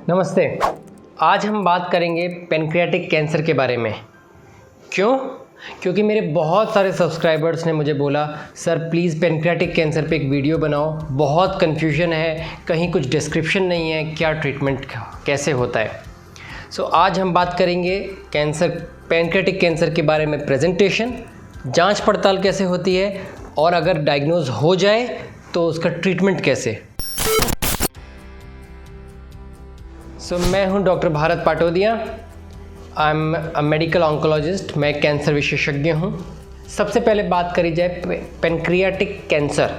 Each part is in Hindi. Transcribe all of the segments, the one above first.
नमस्ते। आज हम बात करेंगे पैनक्रियाटिक कैंसर के बारे में। क्यों? क्योंकि मेरे बहुत सारे सब्सक्राइबर्स ने मुझे बोला सर प्लीज़ पैनक्रियाटिक कैंसर पे एक वीडियो बनाओ, बहुत कन्फ्यूजन है, कहीं कुछ डिस्क्रिप्शन नहीं है, क्या ट्रीटमेंट कैसे होता है। आज हम बात करेंगे पैनक्रियाटिक कैंसर के बारे में, प्रेजेंटेशन, जांच पड़ताल कैसे होती है और अगर डायग्नोज हो जाए तो उसका ट्रीटमेंट कैसे। मैं हूं doctor Bharat Patodia. I am a medical oncologist. मैं कैंसर विशेषज्ञ हूं। सबसे पहले बात करी जाए पैनक्रियाटिक कैंसर,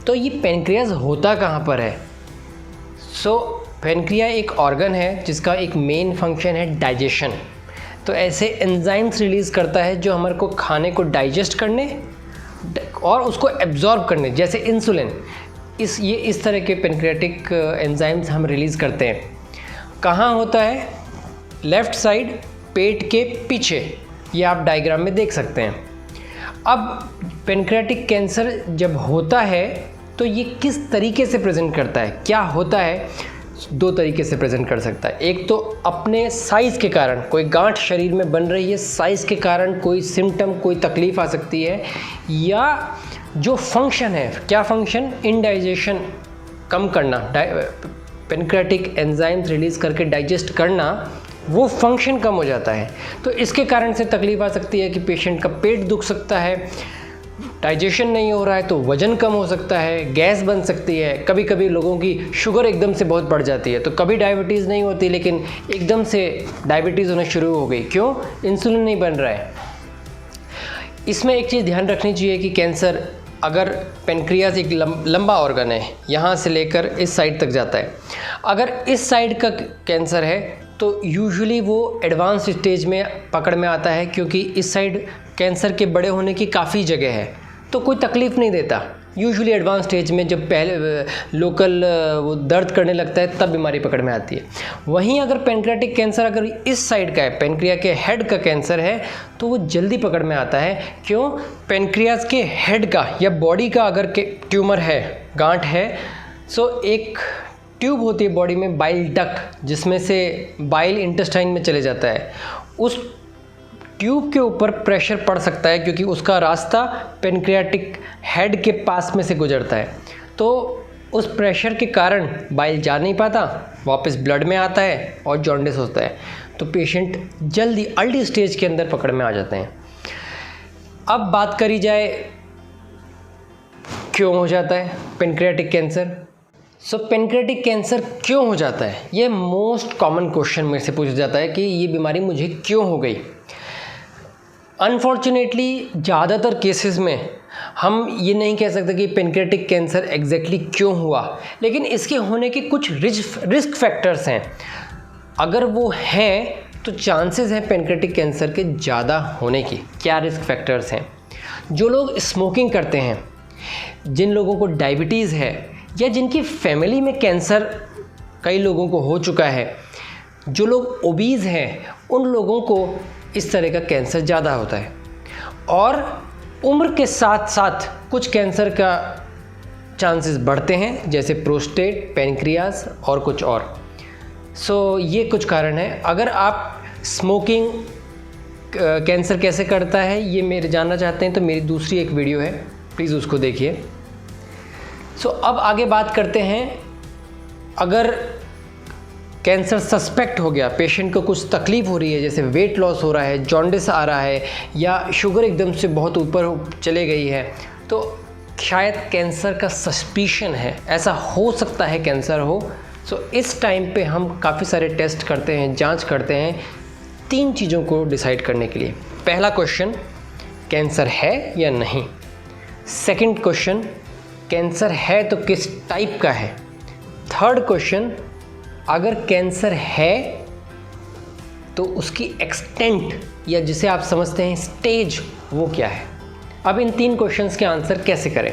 तो ये पैनक्रियाज होता कहाँ पर है। पैनक्रिया एक ऑर्गन है जिसका एक मेन फंक्शन है डाइजेशन। तो ऐसे एंजाइम्स रिलीज़ करता है जो हमारे को खाने को डाइजेस्ट करने और उसको एब्जॉर्ब करने, जैसे इंसुलिन, इस तरह के पैनक्रियाटिक एंजाइम्स हम रिलीज़ करते हैं। कहाँ होता है? लेफ़्ट साइड, पेट के पीछे, ये आप डायग्राम में देख सकते हैं। अब पैनक्रियाटिक कैंसर जब होता है तो ये किस तरीके से प्रेजेंट करता है, क्या होता है? दो तरीके से प्रेजेंट कर सकता है। एक तो अपने साइज़ के कारण, कोई गांठ शरीर में बन रही है, साइज़ के कारण कोई सिम्टम, कोई तकलीफ़ आ सकती है, या जो फंक्शन है, क्या फंक्शन? इंडाइजेशन कम करना, पैनक्रियाटिक एंजाइम्स रिलीज़ करके डाइजेस्ट करना, वो फंक्शन कम हो जाता है। तो इसके कारण से तकलीफ़ आ सकती है कि पेशेंट का पेट दुख सकता है, डाइजेशन नहीं हो रहा है तो वज़न कम हो सकता है, गैस बन सकती है, कभी कभी लोगों की शुगर एकदम से बहुत बढ़ जाती है। तो कभी डायबिटीज़ नहीं होती लेकिन एकदम से डायबिटीज़ होना शुरू हो गई। क्यों? इंसुलिन नहीं बन रहा है। इसमें एक चीज़ ध्यान रखनी चाहिए कि कैंसर, अगर पेनक्रियाज एक लंबा ऑर्गन है, यहाँ से लेकर इस साइड तक जाता है। अगर इस साइड का कैंसर है तो यूजुअली वो एडवांस स्टेज में पकड़ में आता है, क्योंकि इस साइड कैंसर के बड़े होने की काफ़ी जगह है, तो कोई तकलीफ़ नहीं देता। यूजुअली एडवांस स्टेज में जब पहले लोकल वो दर्द करने लगता है तब बीमारी पकड़ में आती है। वहीं अगर पैनक्रियाटिक कैंसर अगर इस साइड का है, पेनक्रिया के हेड का कैंसर है, तो वो जल्दी पकड़ में आता है। क्यों? पेनक्रियाज के हेड का या बॉडी का अगर ट्यूमर है, गांठ है, एक ट्यूब होती है बॉडी में, बाइल डक्ट, जिसमें से बाइल इंटेस्टाइन में चले जाता है। उस ट्यूब के ऊपर प्रेशर पड़ सकता है क्योंकि उसका रास्ता पेनक्रियाटिक हेड के पास में से गुजरता है। तो उस प्रेशर के कारण बाइल जा नहीं पाता, वापस ब्लड में आता है और जॉन्डिस होता है। तो पेशेंट जल्दी अर्ली स्टेज के अंदर पकड़ में आ जाते हैं। अब बात करी जाए क्यों हो जाता है पेनक्रियाटिक कैंसर। पेनक्रियाटिक कैंसर क्यों हो जाता है? ये मोस्ट कॉमन क्वेश्चन मेरे से पूछा जाता है कि ये बीमारी मुझे क्यों हो गई। अनफॉर्चुनेटली ज़्यादातर केसेस में हम ये नहीं कह सकते कि पेनक्रियाटिक कैंसर एग्जैक्टली क्यों हुआ, लेकिन इसके होने के कुछ रिस्क फैक्टर्स हैं। अगर वो हैं तो चांसेस हैं पेनक्रियाटिक कैंसर के ज़्यादा होने की। क्या रिस्क फैक्टर्स हैं? जो लोग स्मोकिंग करते हैं, जिन लोगों को डायबिटीज़ है, या जिनकी फैमिली में कैंसर कई लोगों को हो चुका है, जो लोग ओबीज़ हैं, उन लोगों को इस तरह का कैंसर ज़्यादा होता है। और उम्र के साथ साथ कुछ कैंसर का चांसेस बढ़ते हैं, जैसे प्रोस्टेट, पैनक्रियाज और कुछ और। ये कुछ कारण है। अगर आप स्मोकिंग कैंसर कैसे करता है ये मेरे जानना चाहते हैं तो मेरी दूसरी एक वीडियो है, प्लीज़ उसको देखिए। अब आगे बात करते हैं, अगर कैंसर सस्पेक्ट हो गया, पेशेंट को कुछ तकलीफ़ हो रही है, जैसे वेट लॉस हो रहा है, जॉन्डिस आ रहा है, या शुगर एकदम से बहुत ऊपर चले गई है, तो शायद कैंसर का सस्पिशन है, ऐसा हो सकता है कैंसर हो। इस टाइम पे हम काफ़ी सारे टेस्ट करते हैं, जांच करते हैं, 3 चीज़ों को डिसाइड करने के लिए। पहला क्वेश्चन, कैंसर है या नहीं। सेकंड क्वेश्चन, कैंसर है तो किस टाइप का है। थर्ड क्वेश्चन, अगर कैंसर है तो उसकी एक्सटेंट या जिसे आप समझते हैं स्टेज, वो क्या है। अब इन 3 क्वेश्चंस के आंसर कैसे करें।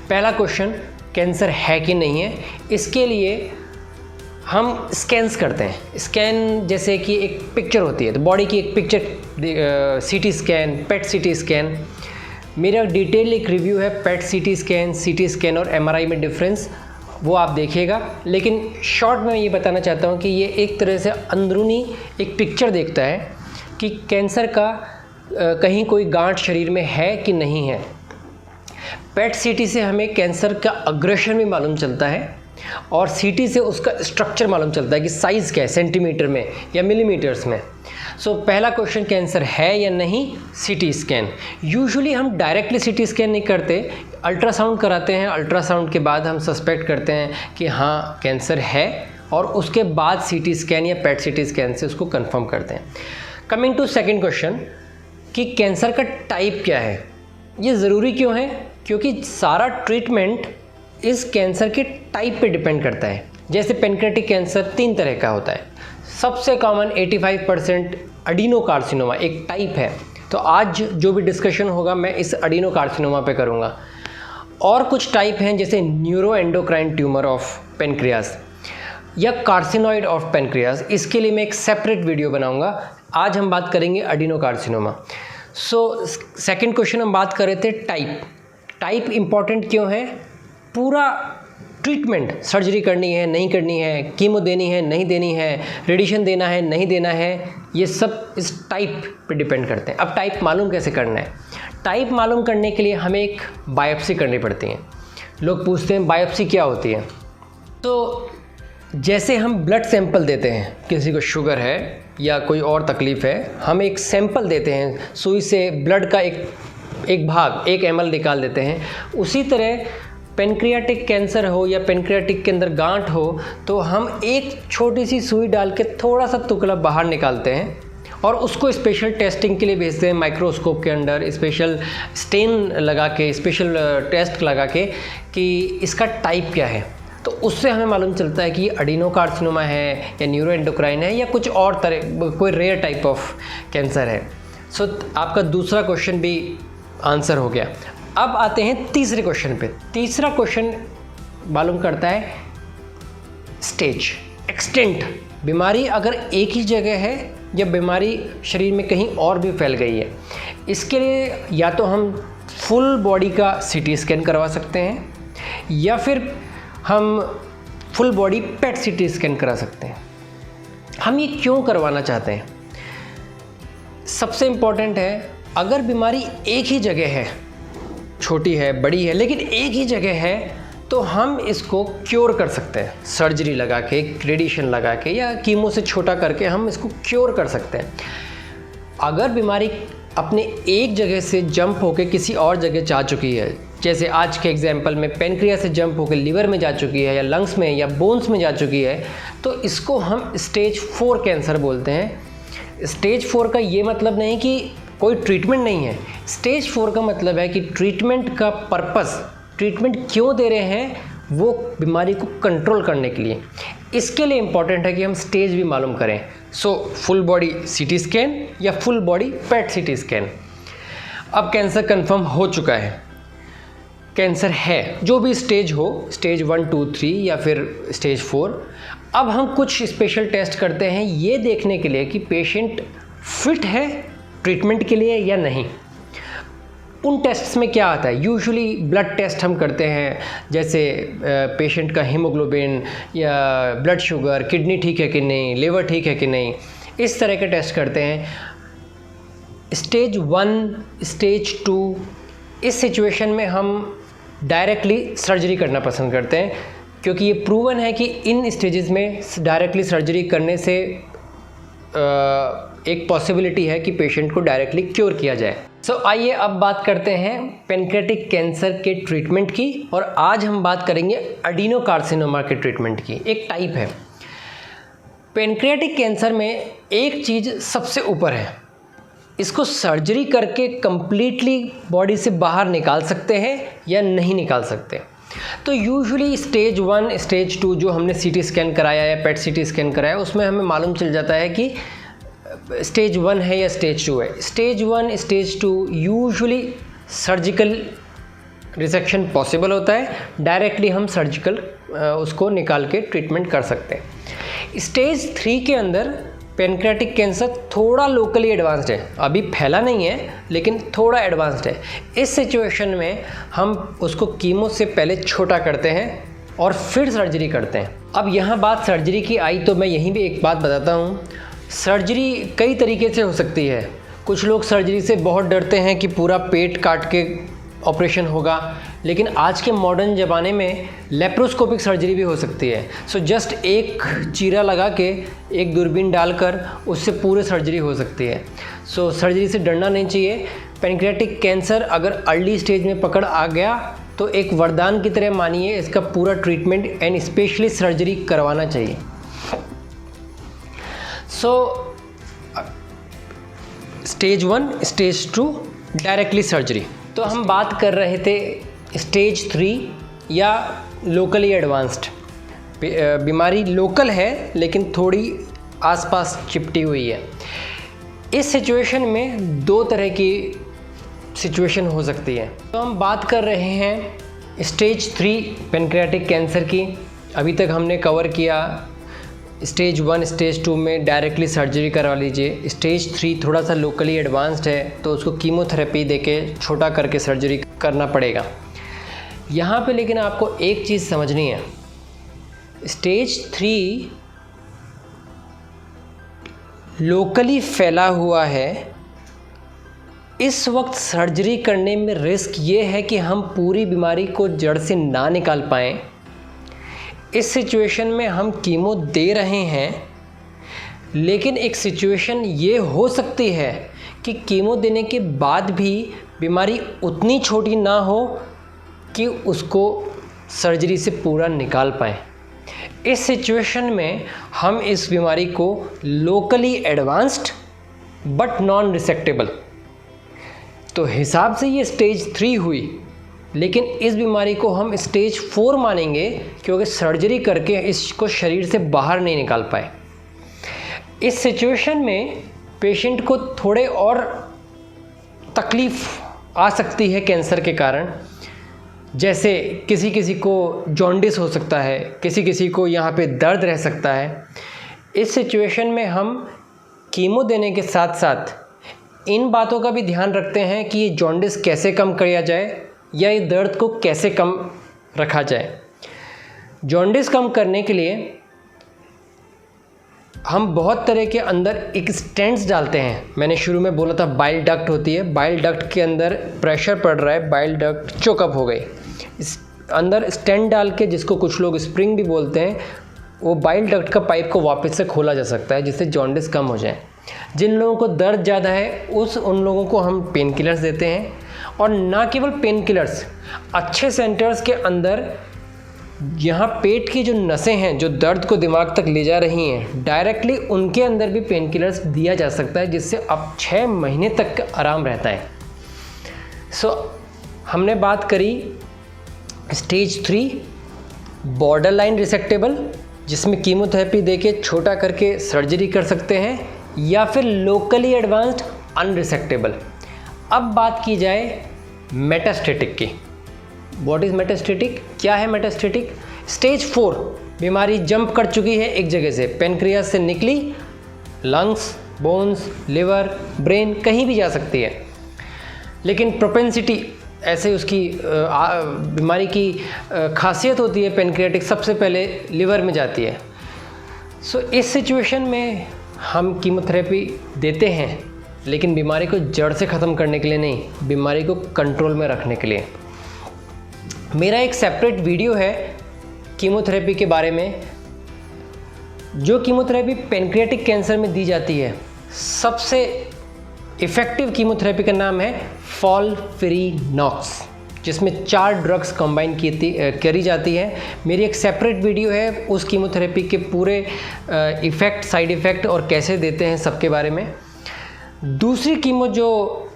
पहला क्वेश्चन, कैंसर है कि नहीं है, इसके लिए हम स्कैन्स करते हैं। स्कैन जैसे कि एक पिक्चर होती है, तो बॉडी की एक पिक्चर, सीटी स्कैन, पेट सीटी स्कैन। मेरा डिटेल एक रिव्यू है पेट सीटी स्कैन और एमआरआई में डिफरेंस, वो आप देखिएगा। लेकिन शॉर्ट में ये बताना चाहता हूँ कि ये एक तरह से अंदरूनी एक पिक्चर देखता है कि कैंसर का कहीं कोई गांठ शरीर में है कि नहीं है। पेट सीटी से हमें कैंसर का अग्रेशन भी मालूम चलता है और सीटी से उसका स्ट्रक्चर मालूम चलता है कि साइज़ क्या है, सेंटीमीटर में या मिलीमीटर्स में। सो पहला क्वेश्चन कैंसर है या नहीं, सीटी स्कैन। यूजुअली हम डायरेक्टली सीटी स्कैन नहीं करते, अल्ट्रासाउंड कराते हैं। अल्ट्रासाउंड के बाद हम सस्पेक्ट करते हैं कि हाँ कैंसर है और उसके बाद सीटी स्कैन या पेट सीटी स्कैन से उसको कंफर्म करते हैं। कमिंग टू सेकंड क्वेश्चन कि कैंसर का टाइप क्या है। ये ज़रूरी क्यों है? क्योंकि सारा ट्रीटमेंट इस कैंसर के टाइप पे डिपेंड करता है। जैसे पेनक्रियाटिक कैंसर 3 तरह का होता है। सबसे कॉमन 85% एडिनोकार्सिनोमा एक टाइप है। तो आज जो भी डिस्कशन होगा मैं इस एडिनोकार्सिनोमा पे करूँगा। और कुछ टाइप हैं जैसे न्यूरोएंडोक्राइन ट्यूमर ऑफ पेनक्रियास या कार्सिनॉइड ऑफ पेनक्रियास। इसके लिए मैं एक सेपरेट वीडियो बनाऊँगा। आज हम बात करेंगे एडिनोकार्सिनोमा। सो सेकंड क्वेश्चन हम बात कर रहे थे टाइप इम्पॉर्टेंट क्यों है? पूरा ट्रीटमेंट, सर्जरी करनी है नहीं करनी है, कीमो देनी है नहीं देनी है, रेडिएशन देना है नहीं देना है, ये सब इस टाइप पे डिपेंड करते हैं। अब टाइप मालूम कैसे करना है? टाइप मालूम करने के लिए हमें एक बायोप्सी करनी पड़ती है। लोग पूछते हैं बायोप्सी क्या होती है? तो जैसे हम ब्लड सैंपल देते हैं, किसी को शुगर है या कोई और तकलीफ़ है, हम एक सैंपल देते हैं, सुई से ब्लड का एक भाग 1 ml निकाल देते हैं। उसी तरह पेनक्रियाटिक कैंसर हो या पेनक्रियाटिक के अंदर गांठ हो तो हम एक छोटी सी सुई डाल के थोड़ा सा टुकड़ा बाहर निकालते हैं और उसको स्पेशल टेस्टिंग के लिए भेजते हैं माइक्रोस्कोप के अंदर, स्पेशल स्टेन लगा के, स्पेशल टेस्ट लगा के कि इसका टाइप क्या है। तो उससे हमें मालूम चलता है कि एडिनोकार्सिनोमा है या न्यूरोएंडोक्राइन है या कुछ और तरह कोई रेयर टाइप ऑफ कैंसर है। सो आपका दूसरा क्वेश्चन भी आंसर हो गया। अब आते हैं तीसरे क्वेश्चन पे। तीसरा क्वेश्चन मालूम करता है स्टेज, एक्सटेंट। बीमारी अगर एक ही जगह है या बीमारी शरीर में कहीं और भी फैल गई है, इसके लिए या तो हम फुल बॉडी का सीटी स्कैन करवा सकते हैं या फिर हम फुल बॉडी पेट सीटी स्कैन करा सकते हैं। हम ये क्यों करवाना चाहते हैं? सबसे इम्पॉर्टेंट है, अगर बीमारी एक ही जगह है, छोटी है बड़ी है लेकिन एक ही जगह है, तो हम इसको क्योर कर सकते हैं। सर्जरी लगा के, रेडिएशन लगा के या कीमो से छोटा करके हम इसको क्योर कर सकते हैं। अगर बीमारी अपने एक जगह से जंप होकर किसी और जगह जा चुकी है, जैसे आज के एग्जांपल में पेनक्रिया से जंप होकर लिवर में जा चुकी है या लंग्स में या बोन्स में जा चुकी है, तो इसको हम स्टेज 4 कैंसर बोलते हैं। स्टेज 4 का ये मतलब नहीं कि कोई ट्रीटमेंट नहीं है। स्टेज 4 का मतलब है कि ट्रीटमेंट का पर्पस, ट्रीटमेंट क्यों दे रहे हैं, वो बीमारी को कंट्रोल करने के लिए। इसके लिए इम्पॉर्टेंट है कि हम स्टेज भी मालूम करें। So full body CT scan या फुल बॉडी पेट सीटी स्कैन। अब कैंसर कंफर्म हो चुका है, कैंसर है, जो भी स्टेज हो, स्टेज 1, 2, 3 या फिर स्टेज 4। अब हम कुछ स्पेशल टेस्ट करते हैं ये देखने के लिए कि पेशेंट फिट है ट्रीटमेंट के लिए या नहीं। उन टेस्ट्स में क्या आता है? यूजुअली ब्लड टेस्ट हम करते हैं, जैसे पेशेंट का हीमोग्लोबिन या ब्लड शुगर, किडनी ठीक है कि नहीं, लिवर ठीक है कि नहीं, इस तरह के टेस्ट करते हैं। स्टेज 1, स्टेज 2, इस सिचुएशन में हम डायरेक्टली सर्जरी करना पसंद करते हैं, क्योंकि ये प्रूवन है कि इन स्टेजेस में डायरेक्टली सर्जरी करने से एक पॉसिबिलिटी है कि पेशेंट को डायरेक्टली क्योर किया जाए। सो आइए अब बात करते हैं पेनक्रियाटिक कैंसर के ट्रीटमेंट की, और आज हम बात करेंगे एडिनोकार्सिनोमा के ट्रीटमेंट की। एक टाइप है पेनक्रियाटिक कैंसर में, एक चीज़ सबसे ऊपर है, इसको सर्जरी करके कंप्लीटली बॉडी से बाहर निकाल सकते हैं या नहीं निकाल सकते। तो यूजुअली स्टेज 1, स्टेज 2 जो हमने सीटी स्कैन कराया या पेट सीटी स्कैन कराया, उसमें हमें मालूम चल जाता है कि स्टेज 1 है या स्टेज 2 है। Stage 1, stage 2 usually surgical resection possible होता है, डायरेक्टली हम सर्जिकल उसको निकाल के ट्रीटमेंट कर सकते हैं। स्टेज 3 के अंदर पेनक्रियाटिक कैंसर थोड़ा लोकली एडवांस्ड है, अभी फैला नहीं है लेकिन थोड़ा एडवांस्ड है। इस सिचुएशन में हम उसको कीमो से पहले छोटा करते हैं और फिर सर्जरी करते हैं। अब यहाँ बात सर्जरी की आई तो मैं यहीं भी एक बात बताता हूँ। सर्जरी कई तरीके से हो सकती है। कुछ लोग सर्जरी से बहुत डरते हैं कि पूरा पेट काट के ऑपरेशन होगा, लेकिन आज के मॉडर्न ज़माने में लेप्रोस्कोपिक सर्जरी भी हो सकती है। सो जस्ट एक चीरा लगा के एक दूरबीन डालकर उससे पूरे सर्जरी हो सकती है। सो सर्जरी से डरना नहीं चाहिए। पैनक्रियाटिक कैंसर अगर अर्ली स्टेज में पकड़ आ गया तो एक वरदान की तरह मानिए, इसका पूरा ट्रीटमेंट एंड स्पेशली सर्जरी करवाना चाहिए। सो स्टेज 1, स्टेज 2, डायरेक्टली सर्जरी। तो हम बात कर रहे थे स्टेज 3 या लोकली एडवांस्ड। बीमारी लोकल है लेकिन थोड़ी आसपास चिपटी हुई है। इस सिचुएशन में दो तरह की सिचुएशन हो सकती है। तो हम बात कर रहे हैं स्टेज 3 पैनक्रियाटिक कैंसर की। अभी तक हमने कवर किया स्टेज 1, स्टेज 2 में डायरेक्टली सर्जरी करवा लीजिए। स्टेज 3 थोड़ा सा लोकली एडवांस्ड है तो उसको कीमोथेरेपी देके छोटा करके सर्जरी करना पड़ेगा। यहाँ पे लेकिन आपको एक चीज़ समझनी है, स्टेज 3 लोकली फैला हुआ है। इस वक्त सर्जरी करने में रिस्क ये है कि हम पूरी बीमारी को जड़ से ना निकाल पाएँ। इस सिचुएशन में हम कीमो दे रहे हैं, लेकिन एक सिचुएशन ये हो सकती है कि कीमो देने के बाद भी बीमारी उतनी छोटी ना हो कि उसको सर्जरी से पूरा निकाल पाएँ। इस सिचुएशन में हम इस बीमारी को locally advanced but non resectable, तो हिसाब से ये स्टेज 3 हुई, लेकिन इस बीमारी को हम स्टेज 4 मानेंगे क्योंकि सर्जरी करके इसको शरीर से बाहर नहीं निकाल पाए। इस सिचुएशन में पेशेंट को थोड़े और तकलीफ़ आ सकती है कैंसर के कारण। जैसे किसी किसी को जॉन्डिस हो सकता है, किसी किसी को यहाँ पे दर्द रह सकता है। इस सिचुएशन में हम कीमो देने के साथ साथ इन बातों का भी ध्यान रखते हैं कि ये जॉन्डिस कैसे कम किया जाए या ये दर्द को कैसे कम रखा जाए। जॉन्डिस कम करने के लिए हम बहुत तरह के अंदर एक स्टेंट्स डालते हैं। मैंने शुरू में बोला था बाइल डक्ट होती है, बाइल डक्ट के अंदर प्रेशर पड़ रहा है, बाइल डक्ट चोकअप हो गई, इस अंदर स्टेंट डाल के, जिसको कुछ लोग स्प्रिंग भी बोलते हैं, वो बाइल डक्ट का पाइप को वापस से खोला जा सकता है जिससे जॉन्डिस कम हो जाए। जिन लोगों को दर्द ज़्यादा है उन लोगों को हम पेन किलर्स देते हैं, और ना केवल पेन किलर्स, अच्छे सेंटर्स के अंदर यहाँ पेट की जो नसें हैं जो दर्द को दिमाग तक ले जा रही हैं, डायरेक्टली उनके अंदर भी पेन किलर्स दिया जा सकता है, जिससे अब 6 महीने तक का आराम रहता है। हमने बात करी स्टेज 3 बॉर्डर लाइन रिसेक्टेबल, जिसमें कीमोथेरेपी देके छोटा करके सर्जरी कर सकते हैं, या फिर लोकली एडवांस्ड अनरिसेक्टेबल। अब बात की जाए मेटास्टेटिक की। What is metastatic? क्या है मेटास्टेटिक? स्टेज 4 बीमारी जंप कर चुकी है एक जगह से, पैनक्रियास से निकली लंग्स, बोन्स, लिवर, ब्रेन, कहीं भी जा सकती है, लेकिन प्रोपेंसिटी ऐसे उसकी बीमारी की खासियत होती है, पैनक्रियाटिक सबसे पहले लिवर में जाती है। इस सिचुएशन में हम कीमोथेरेपी देते हैं, लेकिन बीमारी को जड़ से ख़त्म करने के लिए नहीं, बीमारी को कंट्रोल में रखने के लिए। मेरा एक सेपरेट वीडियो है कीमोथेरेपी के बारे में। जो कीमोथेरेपी पैनक्रियाटिक कैंसर में दी जाती है, सबसे इफ़ेक्टिव कीमोथेरेपी का नाम है फॉलफिरीनॉक्स, जिसमें 4 ड्रग्स कंबाइन करी जाती है। मेरी एक सेपरेट वीडियो है उस कीमोथेरेपी के पूरे इफ़ेक्ट, साइड इफ़ेक्ट और कैसे देते हैं सबके बारे में। दूसरी कीमो जो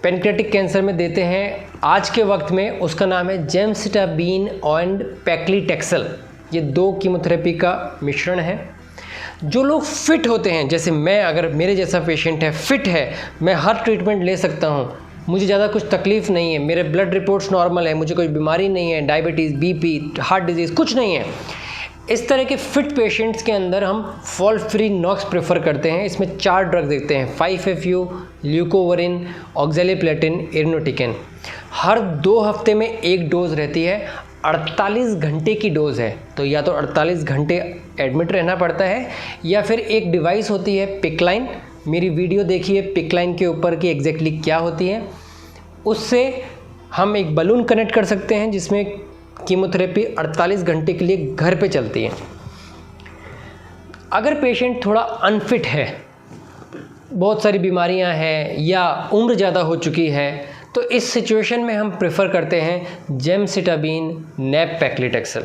पैनक्रियाटिक कैंसर में देते हैं आज के वक्त में, उसका नाम है जेमसिटाबीन एंड पैक्लीटेक्सेल। ये 2 कीमोथेरेपी का मिश्रण है। जो लोग फिट होते हैं, जैसे मैं, अगर मेरे जैसा पेशेंट है, फिट है, मैं हर ट्रीटमेंट ले सकता हूँ, मुझे ज़्यादा कुछ तकलीफ़ नहीं है, मेरे ब्लड रिपोर्ट्स नॉर्मल है, मुझे कोई बीमारी नहीं है, डायबिटीज़, बीपी, हार्ट डिजीज़ कुछ नहीं है, इस तरह के फिट पेशेंट्स के अंदर हम फॉलफिरीनॉक्स प्रेफर करते हैं। इसमें 4 ड्रग देते हैं, 5-FU, ल्यूकोवरिन, ऑक्जेलिप्लेटिन, इरिनोटिकेन। हर 2 हफ्ते में 1 डोज रहती है। 48 घंटे की डोज़ है, तो या तो 48 घंटे एडमिट रहना पड़ता है, या फिर एक डिवाइस होती है पिकलाइन। मेरी वीडियो देखिए पिकलाइन के ऊपर कि एग्जैक्टली क्या होती है। उससे हम एक बलून कनेक्ट कर सकते हैं जिसमें कीमोथेरेपी 48 घंटे के लिए घर पे चलती है। अगर पेशेंट थोड़ा अनफिट है, बहुत सारी बीमारियां हैं या उम्र ज़्यादा हो चुकी है, तो इस सिचुएशन में हम प्रेफर करते हैं जेमसिटाबीन नैब-पैक्लिटैक्सेल।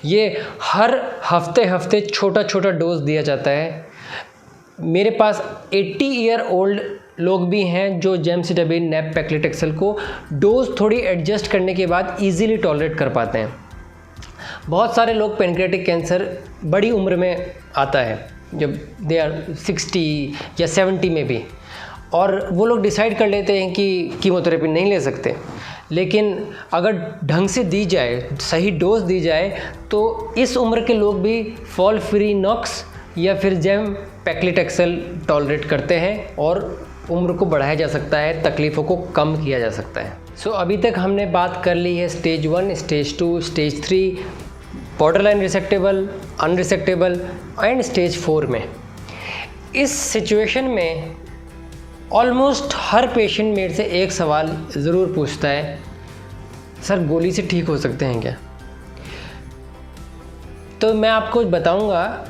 ये हर हफ्ते छोटा छोटा डोज दिया जाता है। मेरे पास 80 ईयर ओल्ड लोग भी हैं जो जेमसिटाबीन नैब-पैक्लिटैक्सेल को डोज थोड़ी एडजस्ट करने के बाद इजीली टॉलरेट कर पाते हैं। बहुत सारे लोग पैनक्रियाटिक कैंसर बड़ी उम्र में आता है, जब दे आर 60 या 70 में भी, और वो लोग डिसाइड कर लेते हैं कि कीमोथेरेपी नहीं ले सकते। लेकिन अगर ढंग से दी जाए, सही डोज दी जाए, तो इस उम्र के लोग भी फॉलफिरीनॉक्स या फिर जेम-पैक्लिटैक्सेल टॉलरेट करते हैं और उम्र को बढ़ाया जा सकता है, तकलीफ़ों को कम किया जा सकता है। सो अभी तक हमने बात कर ली है stage 1, stage 2, stage 3, borderline resectable, unresectable and stage 4 में। इस सिचुएशन में ऑलमोस्ट हर पेशेंट मेरे से एक सवाल ज़रूर पूछता है, सर गोली से ठीक हो सकते हैं क्या? तो मैं आपको बताऊंगा,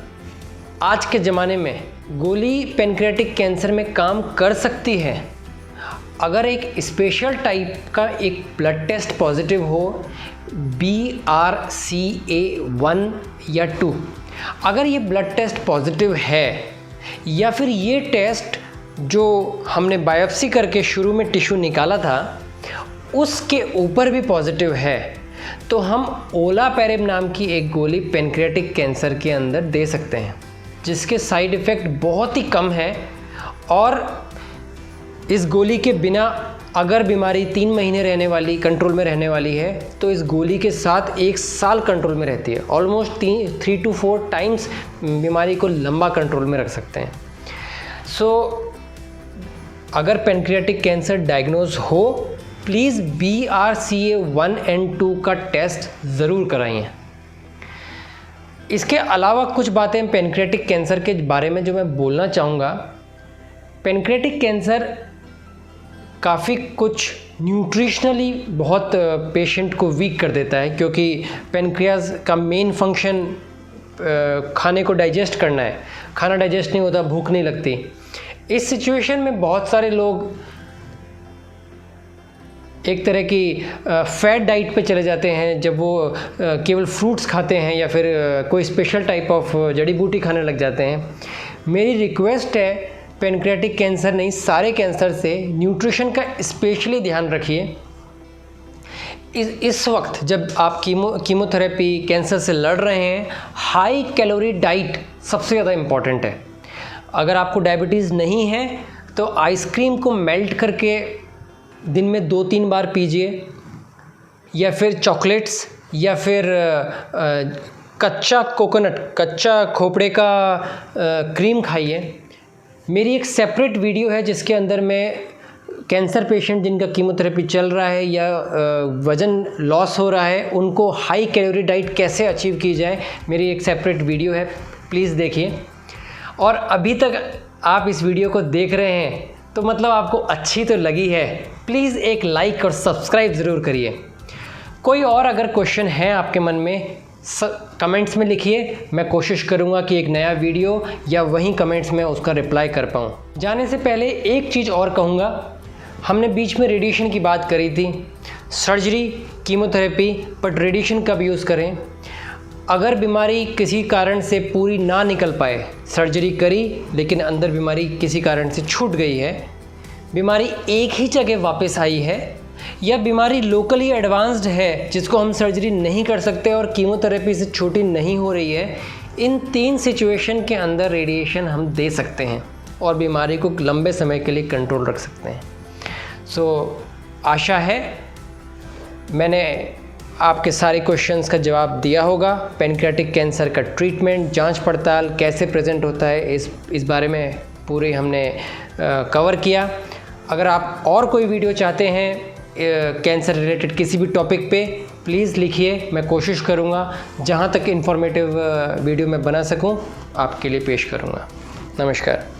आज के ज़माने में गोली पैनक्रियाटिक कैंसर में काम कर सकती है अगर एक स्पेशल टाइप का एक ब्लड टेस्ट पॉजिटिव हो, BRCA1 या 2। अगर ये ब्लड टेस्ट पॉजिटिव है, या फिर ये टेस्ट जो हमने बायोप्सी करके शुरू में टिश्यू निकाला था उसके ऊपर भी पॉजिटिव है, तो हम ओलापेरेब नाम की एक गोली पैनक्रियाटिक कैंसर के अंदर दे सकते हैं, जिसके साइड इफ़ेक्ट बहुत ही कम है। और इस गोली के बिना अगर बीमारी 3 महीने रहने वाली, कंट्रोल में रहने वाली है, तो इस गोली के साथ 1 साल कंट्रोल में रहती है। ऑलमोस्ट 3 to 4 टाइम्स बीमारी को लंबा कंट्रोल में रख सकते हैं। अगर पैनक्रियाटिक कैंसर डायग्नोज हो, प्लीज़ BRCA1 and 2 का टेस्ट ज़रूर कराइए। इसके अलावा कुछ बातें पैनक्रियाटिक कैंसर के बारे में जो मैं बोलना चाहूँगा। पैनक्रियाटिक कैंसर काफ़ी कुछ न्यूट्रिशनली बहुत पेशेंट को वीक कर देता है, क्योंकि पैनक्रियाज का मेन फंक्शन खाने को डाइजेस्ट करना है। खाना डाइजेस्ट नहीं होता, भूख नहीं लगती। इस सिचुएशन में बहुत सारे लोग एक तरह की फैट डाइट पे चले जाते हैं, जब वो केवल फ्रूट्स खाते हैं या फिर कोई स्पेशल टाइप ऑफ जड़ी बूटी खाने लग जाते हैं। मेरी रिक्वेस्ट है, पैनक्रियाटिक कैंसर नहीं, सारे कैंसर से न्यूट्रिशन का स्पेशली ध्यान रखिए। इस वक्त जब आप कीमोथेरेपी कैंसर से लड़ रहे हैं, हाई कैलोरी डाइट सबसे ज़्यादा इम्पॉर्टेंट है। अगर आपको डायबिटीज़ नहीं है तो आइसक्रीम को मेल्ट करके दिन में 2-3 बार पीजिए, या फिर चॉकलेट्स, या फिर कच्चा कोकोनट, कच्चा खोपड़े का क्रीम खाइए। मेरी एक सेपरेट वीडियो है जिसके अंदर मैं कैंसर पेशेंट जिनका कीमोथेरेपी चल रहा है या वज़न लॉस हो रहा है, उनको हाई कैलोरी डाइट कैसे अचीव की जाए, मेरी एक सेपरेट वीडियो है, प्लीज़ देखिए। और अभी तक आप इस वीडियो को देख रहे हैं तो मतलब आपको अच्छी तो लगी है, प्लीज़ एक लाइक और सब्सक्राइब ज़रूर करिए। कोई और अगर क्वेश्चन है आपके मन में, कमेंट्स में लिखिए, मैं कोशिश करूंगा कि एक नया वीडियो या वहीं कमेंट्स में उसका रिप्लाई कर पाऊँ। जाने से पहले एक चीज़ और कहूँगा, हमने बीच में रेडिएशन की बात करी थी, सर्जरी, कीमोथेरेपी, बट रेडिएशन कब यूज़ करें? अगर बीमारी किसी कारण से पूरी ना निकल पाए, सर्जरी करी लेकिन अंदर बीमारी किसी कारण से छूट गई है, बीमारी एक ही जगह वापस आई है, या बीमारी लोकली एडवांस्ड है जिसको हम सर्जरी नहीं कर सकते और कीमोथेरेपी से छोटी नहीं हो रही है, इन 3 सिचुएशन के अंदर रेडिएशन हम दे सकते हैं और बीमारी को लंबे समय के लिए कंट्रोल रख सकते हैं। आशा है मैंने आपके सारे क्वेश्चंस का जवाब दिया होगा। पैनक्रियाटिक कैंसर का ट्रीटमेंट, जांच पड़ताल कैसे प्रेजेंट होता है, इस बारे में पूरे हमने कवर किया। अगर आप और कोई वीडियो चाहते हैं कैंसर रिलेटेड किसी भी टॉपिक पे, प्लीज़ लिखिए, मैं कोशिश करूँगा जहाँ तक इन्फॉर्मेटिव वीडियो मैं बना सकूँ आपके लिए पेश करूँगा। नमस्कार।